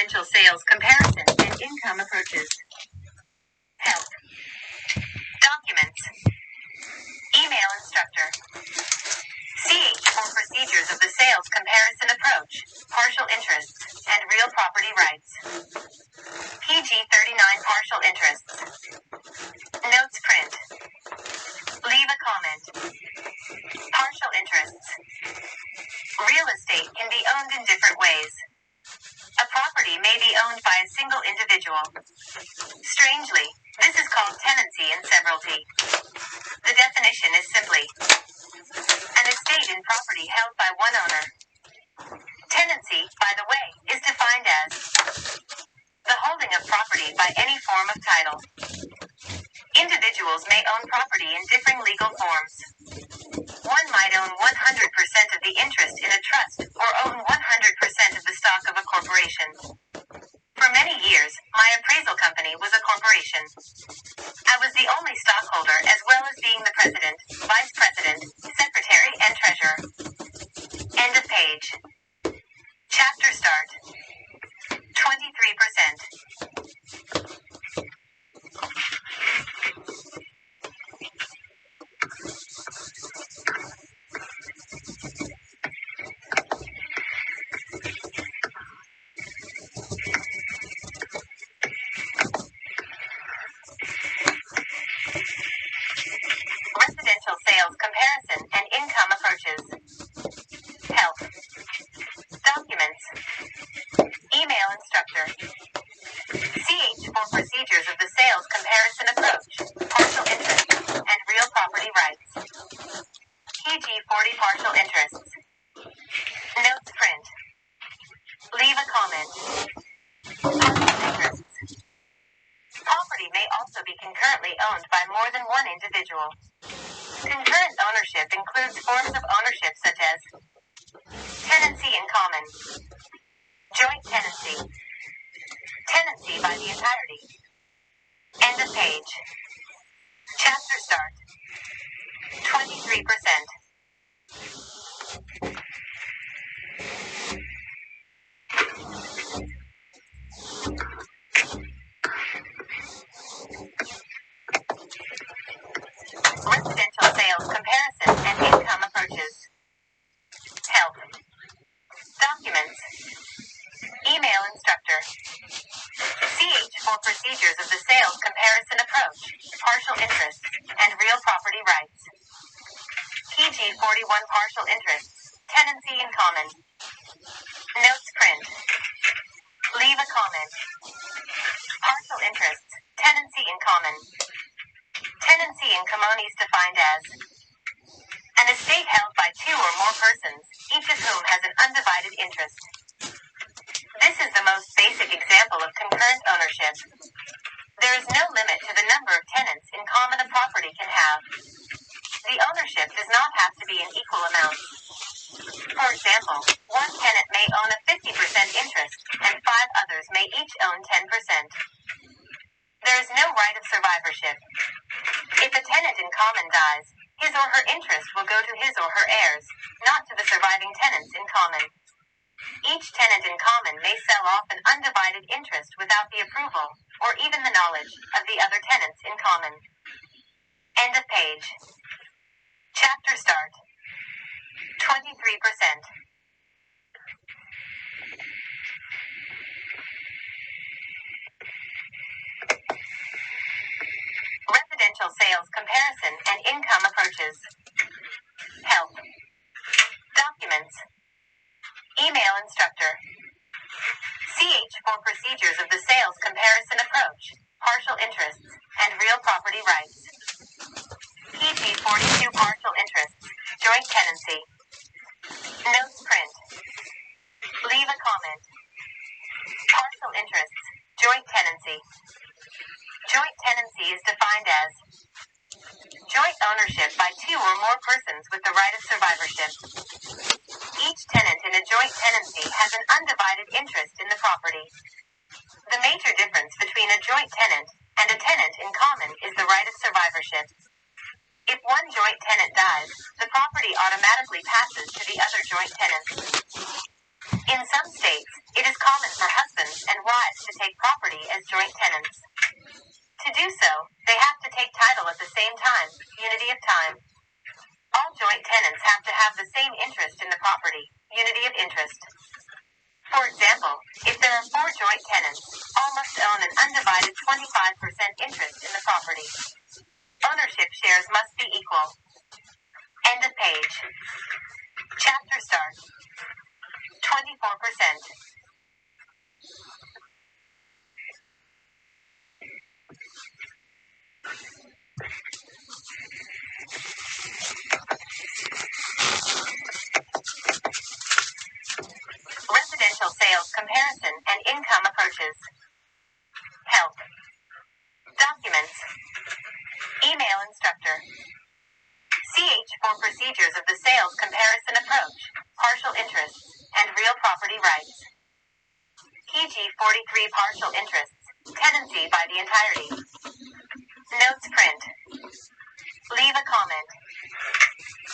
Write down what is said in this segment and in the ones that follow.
Residential sales comparison and income approaches. Help. Documents. Email instructor. CH for procedures of the sales comparison approach, partial interests, and real property rights. PG 39 partial interests. Notes print. Leave a comment. Partial interests. Real estate can be owned in different ways. A property may be owned by a single individual. Strangely, this is called tenancy in severalty. The definition is simply an estate in property held by one owner. Tenancy, by the way, is defined as the holding of property by any form of title. Individuals may own property in differing legal forms. One might own 100% of the interest in a trust or own 100% of the stock of a corporation. For many years, my appraisal company was a corporation. I was the only stockholder as well as being the president, vice president, secretary, and treasurer. End of page. Chapter start. 23%. Residential sales comparison and income approaches. Help. Documents. Email instructor. CH for procedures of the sales comparison approach, partial interest, and real property rights. PG 40 partial interests. Notes print. Leave a comment. Partial interests. Property may also be concurrently owned by more than one individual. Concurrent ownership includes forms of ownership such as tenancy in common, joint tenancy, tenancy by the entirety. End of page. Chapter start. 23%. Residential sales comparison and income approaches. Help. Documents. Email instructor. CH for procedures of the sales comparison approach, partial interests, and real property rights. PG 41 partial interests, tenancy in common. Notes print. Leave a comment. Partial interests, tenancy in common. Tenancy in common is defined as an estate held by two or more persons, each of whom has an undivided interest. This is the most basic example of concurrent ownership. There is no limit to the number of tenants in common a property can have. The ownership does not have to be in equal amounts. For example, one tenant may own a 50% interest, and 5 others may each own 10%. There is no right of survivorship. If a tenant in common dies, his or her interest will go to his or her heirs, not to the surviving tenants in common. Each tenant in common may sell off an undivided interest without the approval, or even the knowledge, of the other tenants in common. End of page. Chapter start. 23%. Residential sales comparison and income approaches. Help. Documents. Email instructor. CH for procedures of the sales comparison approach, partial interests, and real property rights. PG 42 partial interests, joint tenancy. Notes print. Leave a comment. Partial interests, joint tenancy. Joint tenancy is defined as joint ownership by two or more persons with the right of survivorship. Each tenant in a joint tenancy has an undivided interest in the property. The major difference between a joint tenant and a tenant in common is the right of survivorship. If one joint tenant dies, the property automatically passes to the other joint tenants. In some states, it is common for husbands and wives to take property as joint tenants. To do so, they have to take title at the same time, unity of time. All joint tenants have to have the same interest in the property, unity of interest. For example, if there are 4 joint tenants, all must own an undivided 25% interest in the property. Ownership shares must be equal. End of page. Chapter start. 24%. Residential sales comparison and income approaches. Help. Documents. Email instructor. CH for procedures of the sales comparison approach, partial interests, and real property rights. PG 43 partial interests, tenancy by the entirety. Notes print. Leave a comment.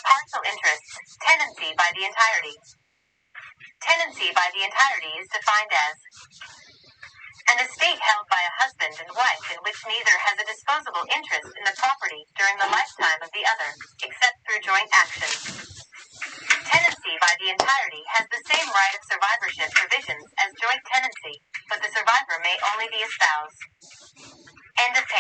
Partial interests, tenancy by the entirety. Tenancy by the entirety is defined as an estate held by a husband and wife in which neither has a disposable interest in the property during the lifetime of the other, except through joint action. Tenancy by the entirety has the same right of survivorship provisions as joint tenancy, but the survivor may only be a spouse. End of page.